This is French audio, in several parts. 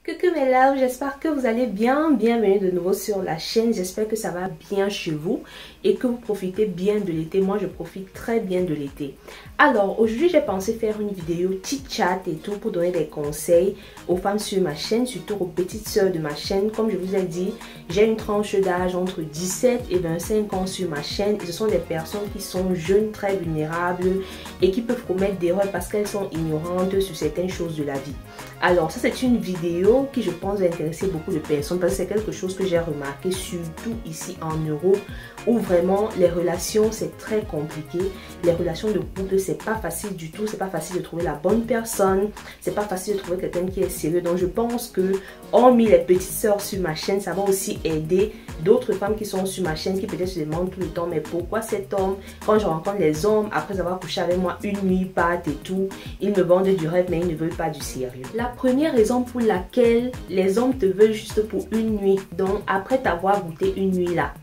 Coucou mes loves, j'espère que vous allez bien. Bienvenue de nouveau sur la chaîne. J'espère que ça va bien chez vous et que vous profitez bien de l'été. Moi, je profite très bien de l'été. Alors, aujourd'hui, j'ai pensé faire une vidéo chit-chat et tout pour donner des conseils aux femmes sur ma chaîne, surtout aux petites sœurs de ma chaîne. Comme je vous ai dit, j'ai une tranche d'âge entre 17 et 25 ans sur ma chaîne. Et ce sont des personnes qui sont jeunes, très vulnérables et qui peuvent commettre des erreurs parce qu'elles sont ignorantes sur certaines choses de la vie. Alors, ça, c'est une vidéo qui, je pense, va intéresser beaucoup de personnes parce que c'est quelque chose que j'ai remarqué, surtout ici en Europe, où vraiment les relations, c'est très compliqué. Les relations de couple, c'est pas facile du tout. C'est pas facile de trouver la bonne personne. C'est pas facile de trouver quelqu'un qui est sérieux. Donc, je pense que, hormis les petites sœurs sur ma chaîne, ça va aussi aider d'autres femmes qui sont sur ma chaîne qui peut-être se demandent tout le temps, mais pourquoi cet homme, quand je rencontre les hommes, après avoir couché avec moi une nuit, pâte et tout, ils me vendent du rêve, mais ils ne veulent pas du sérieux. La première raison pour laquelle les hommes te veulent juste pour une nuit, donc après t'avoir goûté une nuit là,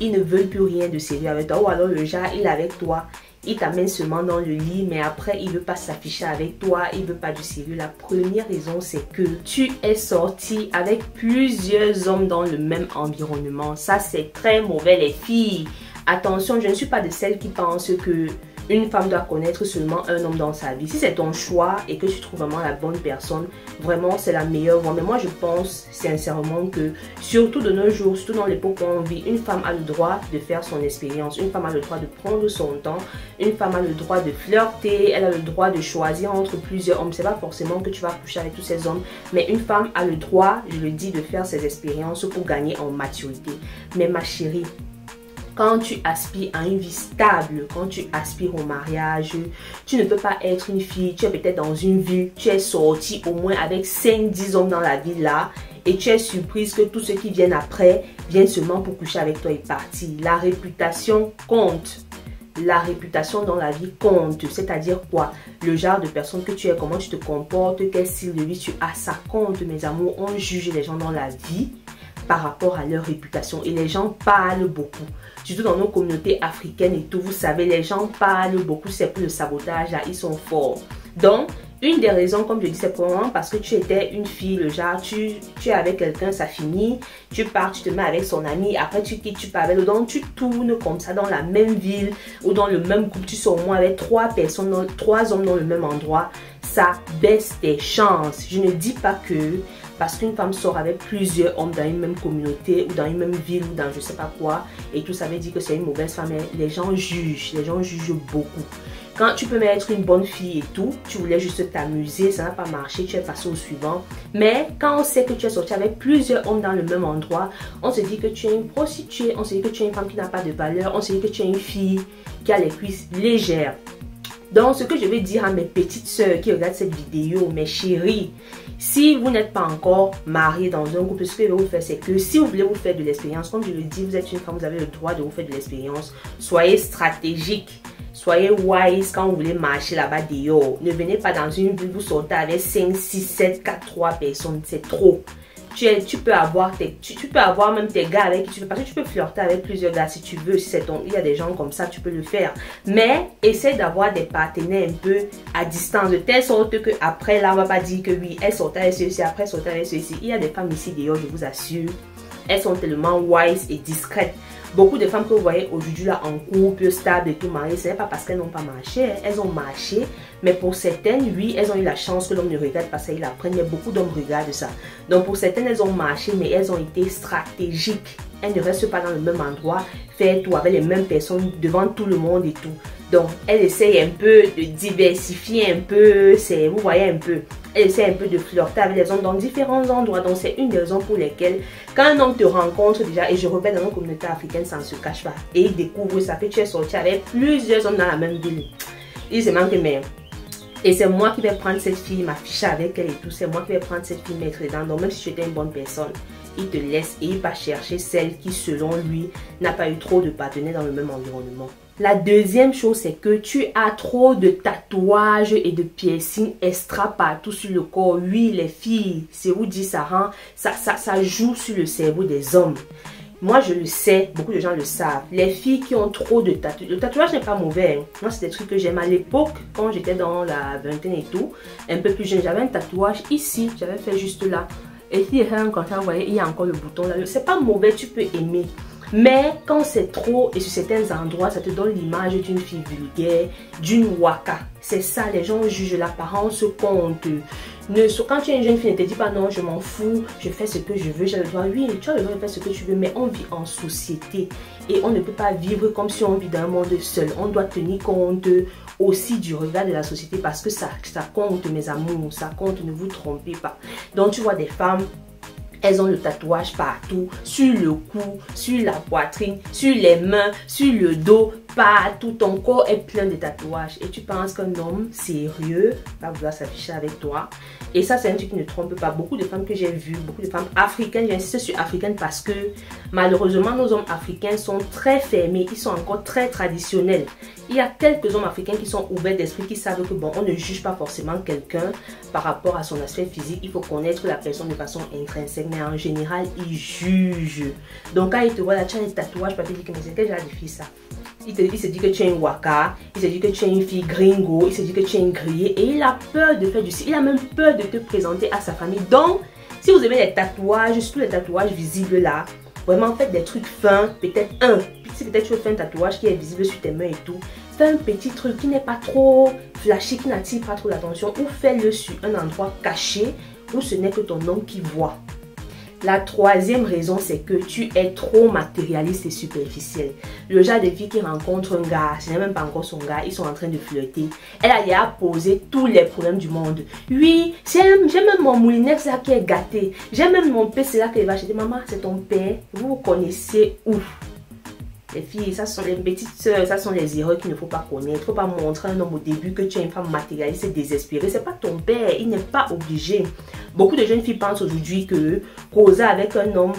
ils ne veulent plus rien de sérieux avec toi. Ou alors le genre, il est avec toi, il t'amène seulement dans le lit, mais après il veut pas s'afficher avec toi, il veut pas du sérieux. La première raison, c'est que tu es sorti avec plusieurs hommes dans le même environnement. Ça, c'est très mauvais, les filles. Attention, je ne suis pas de celles qui pensent que une femme doit connaître seulement un homme dans sa vie. Si c'est ton choix et que tu trouves vraiment la bonne personne, vraiment c'est la meilleure voie. Mais moi je pense sincèrement que, surtout de nos jours, surtout dans l'époque où on vit, une femme a le droit de faire son expérience. Une femme a le droit de prendre son temps. Une femme a le droit de flirter. Elle a le droit de choisir entre plusieurs hommes. C'est pas forcément que tu vas coucher avec tous ces hommes. Mais une femme a le droit, je le dis, de faire ses expériences pour gagner en maturité. Mais ma chérie, quand tu aspires à une vie stable, quand tu aspires au mariage, tu ne peux pas être une fille, tu es peut-être dans une ville, tu es sortie au moins avec 5-10 hommes dans la ville là, et tu es surprise que tous ceux qui viennent après viennent seulement pour coucher avec toi et partir. La réputation compte. La réputation dans la vie compte, c'est-à-dire quoi? Le genre de personne que tu es, comment tu te comportes, quel style de vie tu as, ça compte mes amours. On juge les gens dans la vie par rapport à leur réputation et les gens parlent beaucoup. Surtout dans nos communautés africaines et tout, vous savez, les gens parlent beaucoup, c'est pour le sabotage, là, ils sont forts. Donc, une des raisons, comme je dis, c'est probablement parce que tu étais une fille, le genre, tu es avec quelqu'un, ça finit, tu pars, tu te mets avec son ami, après tu quittes, tu pars avec l'autre, donc tu tournes comme ça dans la même ville ou dans le même groupe, tu sors au moins avec 3 personnes, 3 hommes dans le même endroit, ça baisse tes chances. Je ne dis pas que parce qu'une femme sort avec plusieurs hommes dans une même communauté ou dans une même ville ou dans je sais pas quoi et tout, ça veut dire que c'est une mauvaise femme. Les gens jugent beaucoup. Quand tu peux être une bonne fille et tout, tu voulais juste t'amuser, ça n'a pas marché, tu es passé au suivant. Mais quand on sait que tu es sorti avec plusieurs hommes dans le même endroit, on se dit que tu es une prostituée, on se dit que tu es une femme qui n'a pas de valeur, on se dit que tu es une fille qui a les cuisses légères. Donc, ce que je vais dire à mes petites sœurs qui regardent cette vidéo, mes chéries, si vous n'êtes pas encore mariée dans un couple, ce que je vais vous faire, c'est que si vous voulez vous faire de l'expérience, comme je le dis, vous êtes une femme, vous avez le droit de vous faire de l'expérience. Soyez stratégique, soyez wise quand vous voulez marcher là-bas dehors. Ne venez pas dans une ville, vous sortez avec 5, 6, 7, 4, 3 personnes, c'est trop. Tu peux avoir même tes gars avec qui tu veux, parce que tu peux flirter avec plusieurs gars si tu veux, si c'est il y a des gens comme ça, tu peux le faire. Mais essaie d'avoir des partenaires un peu à distance, de telle sorte que après là, on va pas dire que oui, elle sortait avec ceux-ci, après elle sortait avec ceux-ci. Il y a des femmes ici d'ailleurs, je vous assure, elles sont tellement wise et discrètes. Beaucoup de femmes que vous voyez aujourd'hui là en couple, stable et tout, mariées, ce n'est pas parce qu'elles n'ont pas marché, elles ont marché, mais pour certaines, oui, elles ont eu la chance que l'homme ne regarde pas ça, il apprend, mais beaucoup d'hommes regardent ça. Donc pour certaines, elles ont marché, mais elles ont été stratégiques. Elles ne restent pas dans le même endroit, faire tout avec les mêmes personnes devant tout le monde et tout. Donc elles essayent un peu de diversifier un peu, vous voyez un peu. Elle essaie un peu de flirter avec les hommes dans différents endroits. Donc c'est une des raisons pour lesquelles quand un homme te rencontre déjà, et je répète, dans nos communautés africaines, ça ne se cache pas, et il découvre ça, que tu es sorti avec plusieurs hommes dans la même ville, il se manque de merde. Et c'est moi qui vais prendre cette fille, m'afficher avec elle et tout, c'est moi qui vais prendre cette fille, mettre dedans. Donc même si tu étais une bonne personne, il te laisse et il va chercher celle qui selon lui n'a pas eu trop de partenaires dans le même environnement. La deuxième chose, c'est que tu as trop de tatouages et de piercings extra partout sur le corps. Oui, les filles, c'est vous dit, ça joue sur le cerveau des hommes. Moi, je le sais, beaucoup de gens le savent. Les filles qui ont trop de tatouages, le tatouage n'est pas mauvais. Hein. Moi, c'est des trucs que j'aime. À l'époque, quand j'étais dans la vingtaine et tout, un peu plus jeune, j'avais un tatouage ici. J'avais fait juste là. Et si quand vous voyez, il y a encore le bouton là. C'est pas mauvais, tu peux aimer. Mais quand c'est trop et sur certains endroits, ça te donne l'image d'une fille vulgaire, d'une waka. C'est ça, les gens jugent l'apparence compte. Quand tu es une jeune fille, ne te dis pas non, je m'en fous, je fais ce que je veux, j'ai le droit. Oui, tu as le droit de faire ce que tu veux, mais on vit en société. Et on ne peut pas vivre comme si on vit dans un monde seul. On doit tenir compte aussi du regard de la société parce que ça compte, mes amours, ça compte, ne vous trompez pas. Donc tu vois des femmes, elles ont le tatouage partout, sur le cou, sur la poitrine, sur les mains, sur le dos, partout. Ton corps est plein de tatouages. Et tu penses qu'un homme sérieux va vouloir s'afficher avec toi. Et ça, c'est un truc qui ne trompe pas. Beaucoup de femmes que j'ai vues, beaucoup de femmes africaines, j'insiste sur africaines parce que malheureusement, nos hommes africains sont très fermés. Ils sont encore très traditionnels. Il y a quelques hommes africains qui sont ouverts d'esprit, qui savent que bon, on ne juge pas forcément quelqu'un par rapport à son aspect physique. Il faut connaître la personne de façon intrinsèque. Mais en général, ils jugent. Donc quand ils te voient là, tu as des tatouages, tu te dis que mais c'est quel genre de fille ça? Il se dit que tu es une waka, il se dit que tu es une fille gringo, il se dit que tu es une grillée et il a peur de faire du style, il a même peur de te présenter à sa famille. Donc, si vous aimez les tatouages, surtout les tatouages visibles là, vraiment faites des trucs fins, peut-être si peut-être tu veux faire un tatouage qui est visible sur tes mains et tout, fais un petit truc qui n'est pas trop flashy, qui n'attire pas trop l'attention ou fais-le sur un endroit caché où ce n'est que ton nom qui voit. La troisième raison, c'est que tu es trop matérialiste et superficiel. Le genre de fille qui rencontre un gars, ce n'est même pas encore son gars, ils sont en train de flirter. Elle a déjà posé tous les problèmes du monde. Oui, j'aime même mon moulinex là qui est gâté. J'aime même mon PC là qui va acheter. Maman, c'est ton père. Vous connaissez où? Les filles, ça sont les petites soeurs, ça sont les erreurs qu'il ne faut pas connaître. Il ne faut pas montrer à un homme au début que tu es une femme matérialiste et désespérée. C'est pas ton père, il n'est pas obligé. Beaucoup de jeunes filles pensent aujourd'hui que causer avec un homme,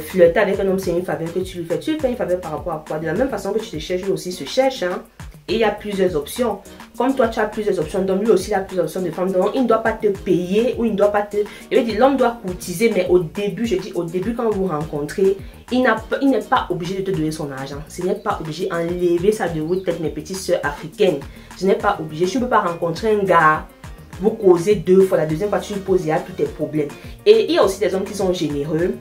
flirter avec un homme, c'est une faveur que tu lui fais. Tu lui fais une faveur par rapport à quoi? De la même façon que tu te cherches, lui aussi se cherche. Hein? Et il y a plusieurs options. Comme toi, tu as plusieurs options, donc lui aussi il a plusieurs options de femmes. Donc il ne doit pas te payer ou il ne doit pas te... Je veux dire, l'homme doit courtiser, mais au début, je dis au début, quand vous rencontrez, il n'est pas obligé de te donner son argent. Ce n'est pas obligé d'enlever ça de vous, peut-être mes petites soeurs africaines. Ce n'est pas obligé. Tu ne peux pas rencontrer un gars, vous causez 2 fois, la deuxième fois tu lui poses, il y a tous tes problèmes. Et il y a aussi des hommes qui sont généreux,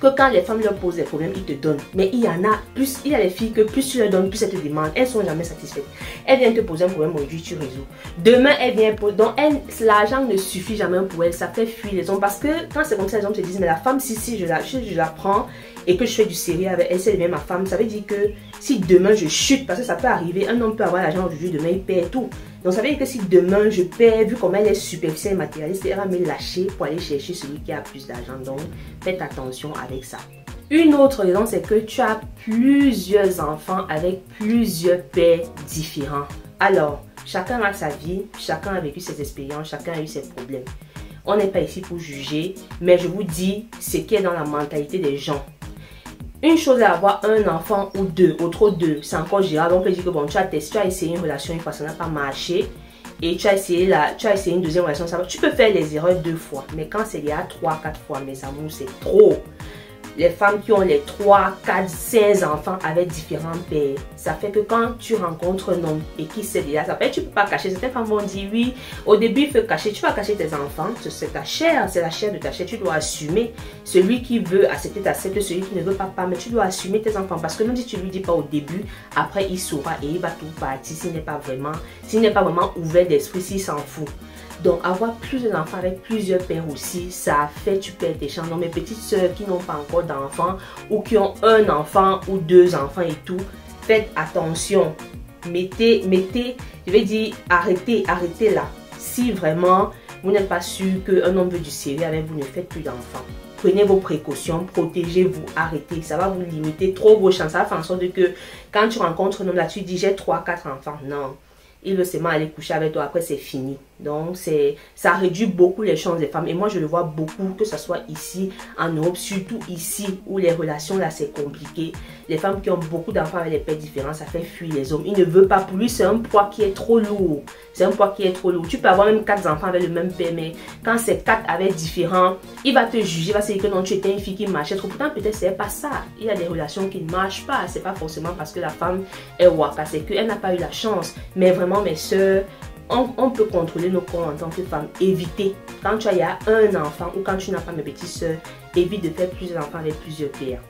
que quand les femmes leur posent des problèmes, ils te donnent. Mais il y en a plus, il y a les filles que plus tu leur donnes, plus elles te demandent. Elles sont jamais satisfaites. Elles viennent te poser un problème aujourd'hui, tu résous. Demain, elles viennent poser. Donc, l'argent ne suffit jamais pour elles. Ça fait fuir les hommes. Parce que quand c'est comme ça, les hommes se disent, mais la femme, si je la prends et que je fais du sérieux avec elle, c'est devient ma femme. Ça veut dire que si demain je chute, parce que ça peut arriver, un homme peut avoir l'argent aujourd'hui, demain il perd tout. Donc ça veut dire que si demain je perds, vu comme elle est superficielle et matérialiste, elle va me lâcher pour aller chercher celui qui a plus d'argent. Donc faites attention avec ça. Une autre raison, c'est que tu as plusieurs enfants avec plusieurs pères différents. Alors, chacun a sa vie, chacun a vécu ses expériences, chacun a eu ses problèmes. On n'est pas ici pour juger, mais je vous dis ce qui est dans la mentalité des gens. Une chose est avoir un enfant ou deux, ou trop deux, c'est encore gérable. On peut dire que bon, tu as essayé une relation une fois, ça n'a pas marché. Et tu as essayé une deuxième relation, ça va. Tu peux faire les erreurs 2 fois. Mais quand c'est il y a 3, 4 fois, mes amours, c'est trop. Les femmes qui ont les 3, 4, 5 enfants avec différents pères, ça fait que quand tu rencontres un homme et qui sait déjà, ça fait que tu ne peux pas cacher. Certaines femmes vont dire oui, au début il faut cacher, tu vas cacher tes enfants, c'est ta chair, c'est la chair de ta chair, tu dois assumer. Celui qui veut accepter t'accepte, celui qui ne veut pas, mais tu dois assumer tes enfants parce que même si tu lui dis pas au début, après il saura et il va tout partir s'il n'est pas vraiment ouvert d'esprit, s'il s'en fout. Donc, avoir plusieurs enfants avec plusieurs pères aussi, ça fait tu perds tes chances. Donc, mes petites soeurs qui n'ont pas encore d'enfants ou qui ont un enfant ou 2 enfants et tout, faites attention. Mettez, je vais dire, arrêtez là. Si vraiment vous n'êtes pas sûr qu'un homme veut du sérieux avec vous, ne faites plus d'enfants. Prenez vos précautions, protégez-vous, arrêtez. Ça va vous limiter trop vos chances. Ça va faire en sorte que quand tu rencontres un homme là, tu dis j'ai 3, 4 enfants. Non. Il veut seulement aller coucher avec toi, après c'est fini. Donc ça réduit beaucoup les chances des femmes. Et moi je le vois beaucoup, que ce soit ici en Europe, surtout ici où les relations là c'est compliqué. Les femmes qui ont beaucoup d'enfants avec des pères différents, ça fait fuir les hommes. Il ne veut pas, pour lui c'est un poids qui est trop lourd. C'est un poids qui est trop lourd. Tu peux avoir même 4 enfants avec le même père, mais quand c'est 4 avec différents, il va te juger, il va se dire que non, tu étais une fille qui marchait trop. Pourtant peut-être c'est pas ça. Il y a des relations qui ne marchent pas. C'est pas forcément parce que la femme est waka, c'est qu'elle n'a pas eu la chance. Mais vraiment mes soeurs, on peut contrôler nos corps en tant que femme. Éviter, quand tu as un enfant ou quand tu n'as pas, mes petites soeurs, évite de faire plusieurs enfants avec plusieurs pères.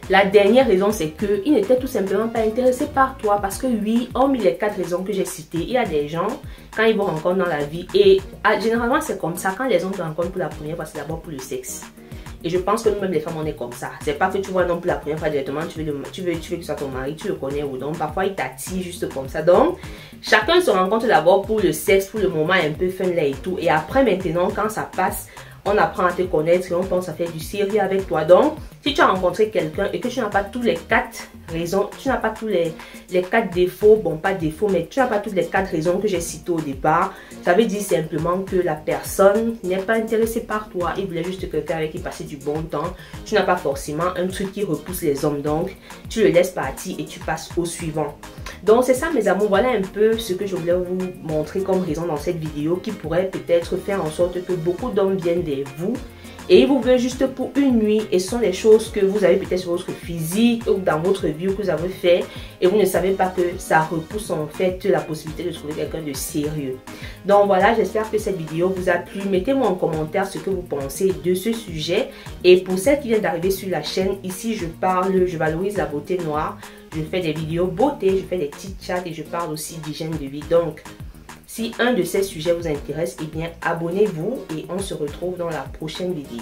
La dernière raison, c'est qu'ils n'étaient tout simplement pas intéressés par toi. Parce que oui, hormis les 4 raisons que j'ai citées, il y a des gens, quand ils vous rencontrent dans la vie, et généralement c'est comme ça, quand les gens te rencontrent pour la première fois, c'est d'abord pour le sexe. Et je pense que nous-mêmes les femmes, on est comme ça. C'est pas que tu vois non pour la première fois directement, tu veux que ce soit ton mari, tu le connais ou donc parfois il t'attire juste comme ça. Donc, chacun se rencontre d'abord pour le sexe, pour le moment un peu fun là et tout. Et après maintenant, quand ça passe, on apprend à te connaître et on pense à faire du sérieux avec toi. Donc, si tu as rencontré quelqu'un et que tu n'as pas tous les 4 raisons, tu n'as pas tous les 4 défauts, bon pas défauts, mais tu n'as pas toutes les 4 raisons que j'ai citées au départ, ça veut dire simplement que la personne n'est pas intéressée par toi. Il voulait juste quelqu'un avec qui passer du bon temps. Tu n'as pas forcément un truc qui repousse les hommes, donc tu le laisses partir et tu passes au suivant. Donc c'est ça mes amours, voilà un peu ce que je voulais vous montrer comme raison dans cette vidéo qui pourrait peut-être faire en sorte que beaucoup d'hommes viennent vers vous et ils vous veulent juste pour une nuit et ce sont des choses que vous avez peut-être sur votre physique ou dans votre vie ou que vous avez fait et vous ne savez pas que ça repousse en fait la possibilité de trouver quelqu'un de sérieux. Donc voilà, j'espère que cette vidéo vous a plu. Mettez-moi en commentaire ce que vous pensez de ce sujet et pour celles qui viennent d'arriver sur la chaîne, ici je valorise la beauté noire. Je fais des vidéos beauté, je fais des petites chats et je parle aussi d'hygiène de vie. Donc, si un de ces sujets vous intéresse, eh bien, abonnez-vous et on se retrouve dans la prochaine vidéo.